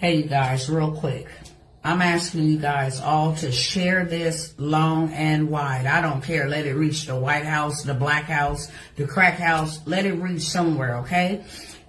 Hey, you guys, real quick. I'm asking you guys all to share this long and wide. I don't care. Let it reach the White House, the Black House, the Crack House. Let it reach somewhere, okay?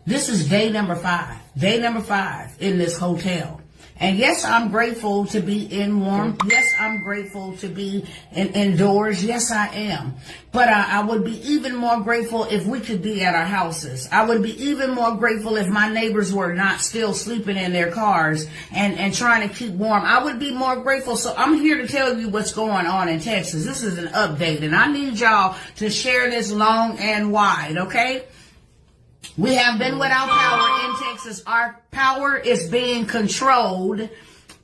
This is day number 5. Day number 5 in this hotel. And yes, I'm grateful to be in warm. Yes, I'm grateful to be indoors. Yes, I am. But I would be even more grateful if we could be at our houses. I would be even more grateful if my neighbors were not still sleeping in their cars and trying to keep warm. I would be more grateful. So I'm here to tell you what's going on in Texas. This is an update, and I need y'all to share this long and wide, okay? We have been without power in Texas. Our power is being controlled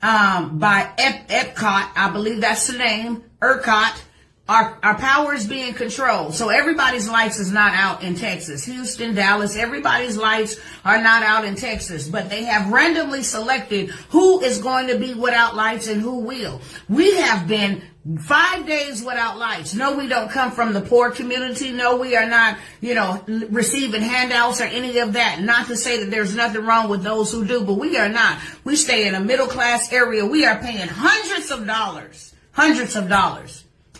by ERCOT. I believe that's the name, ERCOT. Our power is being controlled. So everybody's lights is not out in Texas. Houston, Dallas, everybody's lights are not out in Texas. But they have randomly selected who is going to be without lights and who will. We have been 5 days without lights. No, we don't come from the poor community. No, we are not, receiving handouts or any of that. Not to say that there's nothing wrong with those who do, but we are not. We stay in a middle class area. We are paying hundreds of dollars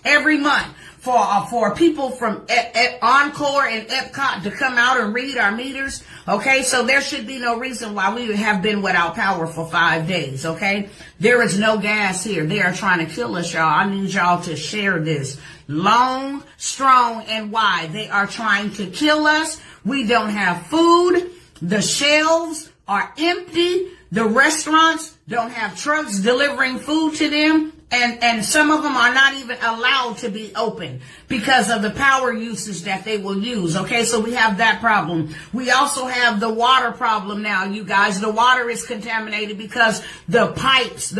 every month for people from Encore and ERCOT to come out and read our meters. Okay, so there should be no reason why we have been without power for 5 days. Okay, there is no gas here. They are trying to kill us, y'all. I need y'all to share this long, strong, and wide. They are trying to kill us. We don't have food. The shelves are empty. The restaurants don't have trucks delivering food to them. And some of them are not even allowed to be open because of the power usage that they will use. Okay, so we have that problem. We also have the water problem now, you guys. The water is contaminated because the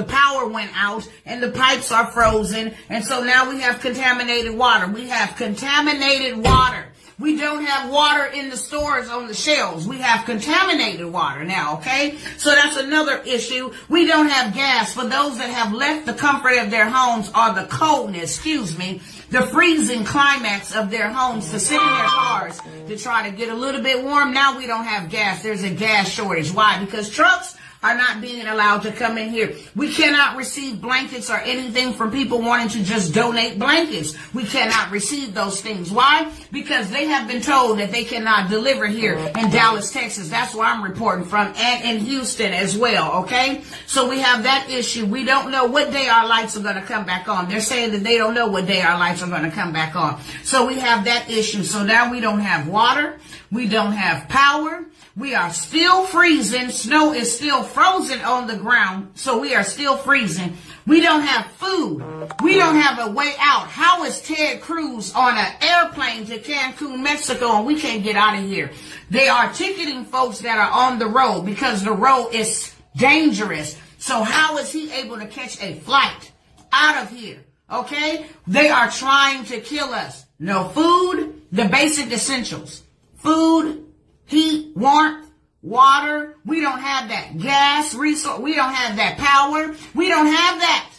power went out and the pipes are frozen. And so now we have contaminated water. We have contaminated water. We don't have water in the stores on the shelves. We have contaminated water now, okay? So that's another issue. We don't have gas. For those that have left the comfort of their homes or the coldness, the freezing climax of their homes to sit in their cars to try to get a little bit warm. Now we don't have gas. There's a gas shortage. Why? Because trucks are not being allowed to come in here. We cannot receive blankets or anything from people wanting to just donate blankets. We cannot receive those things. Why? Because they have been told that they cannot deliver here in Dallas, Texas. That's where I'm reporting from, and in Houston as well, okay? So we have that issue. We don't know what day our lights are going to come back on. They're saying that they don't know what day our lights are going to come back on. So we have that issue. So now we don't have water. We don't have power. We are still freezing. Snow is still frozen on the ground, so we are still freezing. We don't have food. We don't have a way out. How is Ted Cruz on an airplane to Cancun, Mexico, and we can't get out of here? They are ticketing folks that are on the road because the road is dangerous. So how is he able to catch a flight out of here? Okay? They are trying to kill us. No food, the basic essentials. Food, heat, warmth, water. We don't have that gas resource. We don't have that power. We don't have that.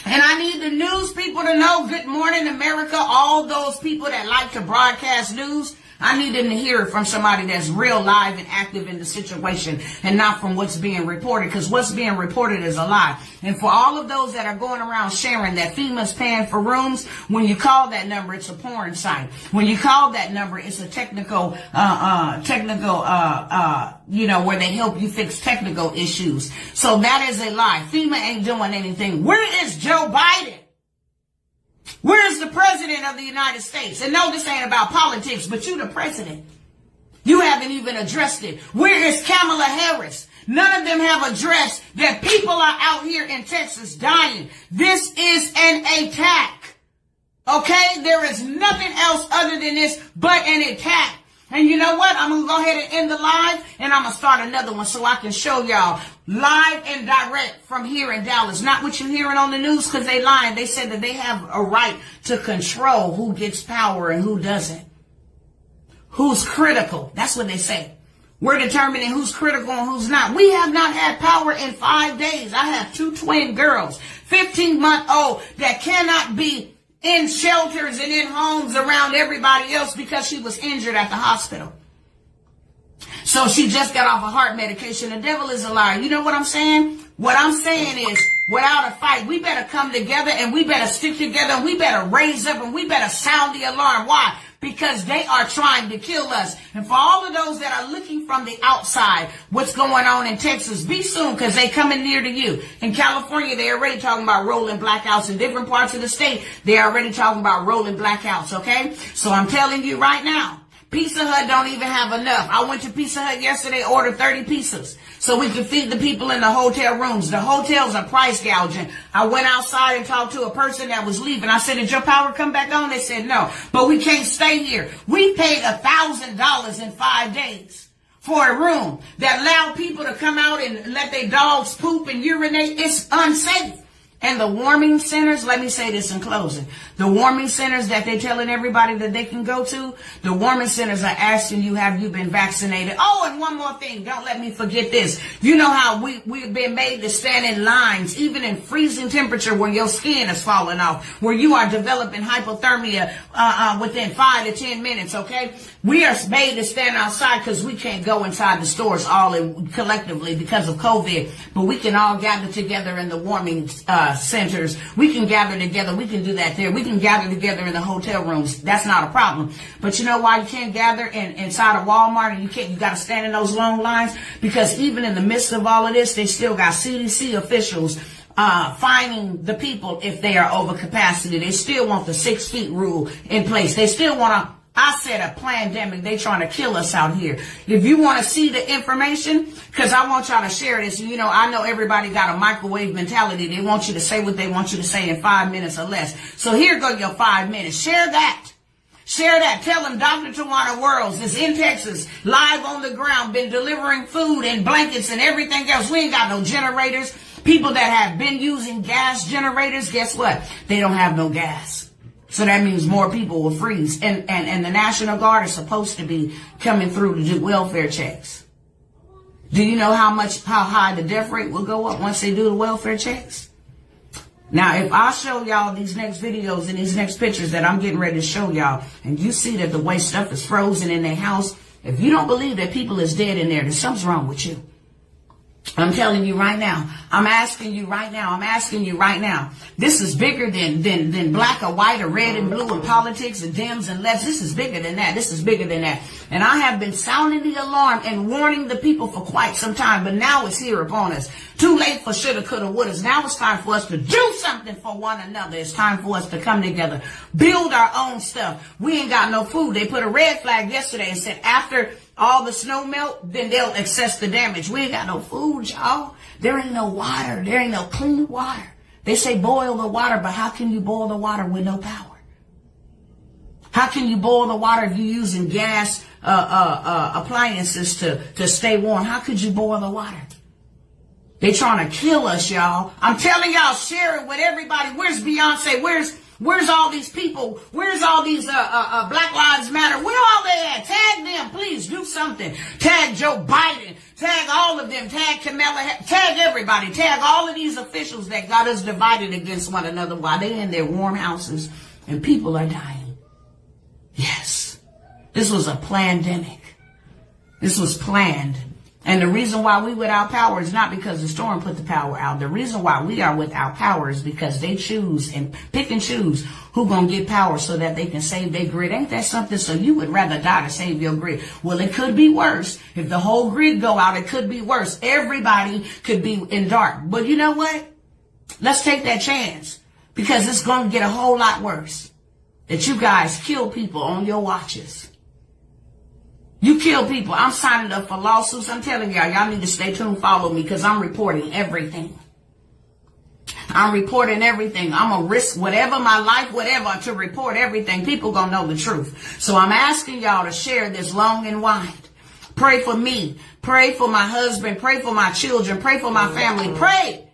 And I need the news people to know, Good Morning America, all those people that like to broadcast news, I need them to hear it from somebody that's real live and active in the situation and not from what's being reported, because what's being reported is a lie. And for all of those that are going around sharing that FEMA's paying for rooms, when you call that number, it's a porn site. When you call that number, it's a technical, where they help you fix technical issues. So that is a lie. FEMA ain't doing anything. Where is Joe Biden? Where is the president of the United States? And no, this ain't about politics, but you the president. You haven't even addressed it. Where is Kamala Harris? None of them have addressed that people are out here in Texas dying. This is an attack. Okay? There is nothing else other than this but an attack. And you know what? I'm going to go ahead and end the live, and I'm going to start another one so I can show y'all live and direct from here in Dallas. Not what you're hearing on the news, because they lying. They said that they have a right to control who gets power and who doesn't. Who's critical. That's what they say. We're determining who's critical and who's not. We have not had power in 5 days. I have 2 twin girls, 15-month-old, that cannot be in shelters and in homes around everybody else because she was injured at the hospital. So So she just got off a heart medication. The devil is a liar. You know what I'm saying? What I'm saying is, without a fight, we better come together and we better stick together and we better raise up and we better sound the alarm. Why? Because they are trying to kill us. And for all of those that are looking from the outside, what's going on in Texas, be soon, because they coming near to you. In California, they're already talking about rolling blackouts. In different parts of the state, they're already talking about rolling blackouts, okay? So I'm telling you right now, Pizza Hut don't even have enough. I went to Pizza Hut yesterday, ordered 30 pizzas so we could feed the people in the hotel rooms. The hotels are price gouging. I went outside and talked to a person that was leaving. I said, did your power come back on? They said, no, but we can't stay here. We paid $1,000 in 5 days for a room that allowed people to come out and let their dogs poop and urinate. It's unsafe. And the warming centers, let me say this in closing. The warming centers that they're telling everybody that they can go to, the warming centers are asking you, have you been vaccinated? Oh, and one more thing. Don't let me forget this. You know how we've been made to stand in lines, even in freezing temperature where your skin is falling off, where you are developing hypothermia within 5 to 10 minutes, okay? We are made to stand outside because we can't go inside the stores collectively because of COVID, but we can all gather together in the warming centers. We can gather together. We can do that there. We can gather together in the hotel rooms. That's not a problem. But you know why you can't gather inside of Walmart and you got to stand in those long lines? Because even in the midst of all of this, they still got CDC officials fining the people if they are over capacity. They still want the 6 feet rule in place. They still want I said a pandemic. They trying to kill us out here. If you want to see the information, because I want y'all to share this. You know, I know everybody got a microwave mentality. They want you to say what they want you to say in 5 minutes or less. So here go your 5 minutes. Share that. Share that. Tell them Dr. Tawana Worlds is in Texas, live on the ground, been delivering food and blankets and everything else. We ain't got no generators. People that have been using gas generators, guess what? They don't have no gas. So that means more people will freeze. And the National Guard is supposed to be coming through to do welfare checks. Do you know how high the death rate will go up once they do the welfare checks? Now, if I show y'all these next videos and these next pictures that I'm getting ready to show y'all, and you see that the way stuff is frozen in their house, if you don't believe that people is dead in there, then something's wrong with you. I'm telling you right now. I'm asking you right now. This is bigger than black or white or red and blue and politics and Dems and lefts. This is bigger than that. And I have been sounding the alarm and warning the people for quite some time, but now it's here upon us. Too late for shoulda, coulda, wouldas. Now it's time for us to do something for one another. It's time for us to come together, build our own stuff. We ain't got no food. They put a red flag yesterday and said after all the snow melt, then they'll assess the damage. We ain't got no food, y'all. There ain't no water. There ain't no clean water. They say boil the water, but how can you boil the water with no power? How can you boil the water if you're using gas appliances to stay warm? How could you boil the water? They trying to kill us, y'all. I'm telling y'all, share it with everybody. Where's Beyonce? Where's all these people? Where's all these Black Lives Matter? Where all they at? Tag them, please. Do something. Tag Joe Biden. Tag all of them. Tag Kamala. Tag everybody. Tag all of these officials that got us divided against one another while they in their warm houses and people are dying. Yes. This was a pandemic. This was planned. And the reason why we without power is not because the storm put the power out. The reason why we are without power is because they choose and pick and choose who gonna get power so that they can save their grid. Ain't that something? So you would rather die to save your grid. Well, it could be worse. If the whole grid go out, it could be worse. Everybody could be in dark. But you know what? Let's take that chance because it's gonna get a whole lot worse. That you guys kill people on your watches. You kill people. I'm signing up for lawsuits. I'm telling y'all need to stay tuned, follow me, because I'm reporting everything. I'm reporting everything. I'm going to risk whatever my life, whatever, to report everything. People going to know the truth. So I'm asking y'all to share this long and wide. Pray for me. Pray for my husband. Pray for my children. Pray for my family. Pray.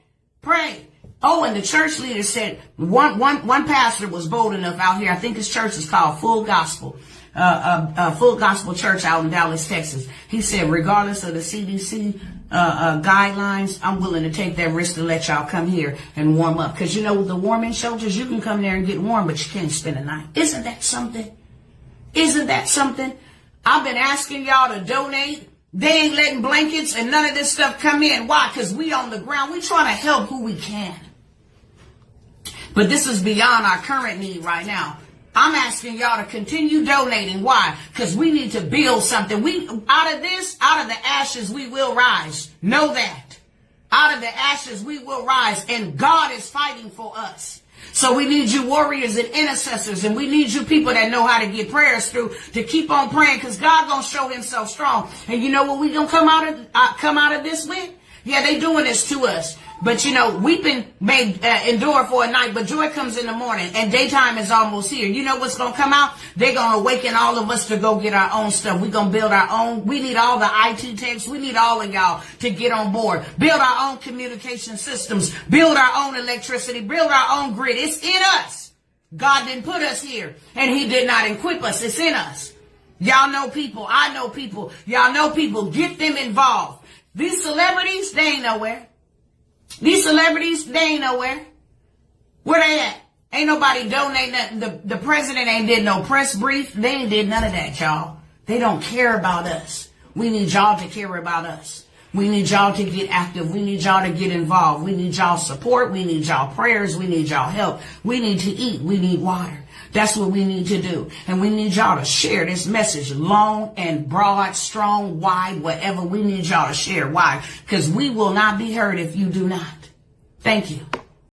Oh, and the church leader said one pastor was bold enough out here. I think his church is called Full Gospel. Full Gospel Church out in Dallas, Texas. He said, regardless of the CDC guidelines, I'm willing to take that risk to let y'all come here and warm up. Because you know, with the warming shelters, you can come there and get warm, but you can't spend a night. Isn't that something? I've been asking y'all to donate They ain't letting blankets and none of this stuff come in. Why? Because we on the ground. We trying to help who we can. But this is beyond our current need right now. I'm asking y'all to continue donating. Why? Because we need to build something. Out of the ashes, we will rise. Know that. Out of the ashes, we will rise. And God is fighting for us. So we need you warriors and intercessors, and we need you people that know how to get prayers through to keep on praying, because God gonna show himself strong. And you know what we gonna come out of this with? Yeah, they doing this to us. But you know, weeping may endure for a night, but joy comes in the morning, and daytime is almost here. You know what's going to come out? They're going to awaken all of us to go get our own stuff. We're going to build our own. We need all the IT techs. We need all of y'all to get on board. Build our own communication systems. Build our own electricity. Build our own grid. It's in us. God didn't put us here, and he did not equip us. It's in us. Y'all know people. I know people. Y'all know people. Get them involved. These celebrities, they ain't nowhere. These celebrities, they ain't nowhere. Where they at? Ain't nobody donating nothing. The president ain't did no press brief. They ain't did none of that, y'all. They don't care about us. We need y'all to care about us. We need y'all to get active. We need y'all to get involved. We need y'all support. We need y'all prayers. We need y'all help. We need to eat. We need water. That's what we need to do. And we need y'all to share this message long and broad, strong, wide, whatever. We need y'all to share. Why? Because we will not be heard if you do not. Thank you.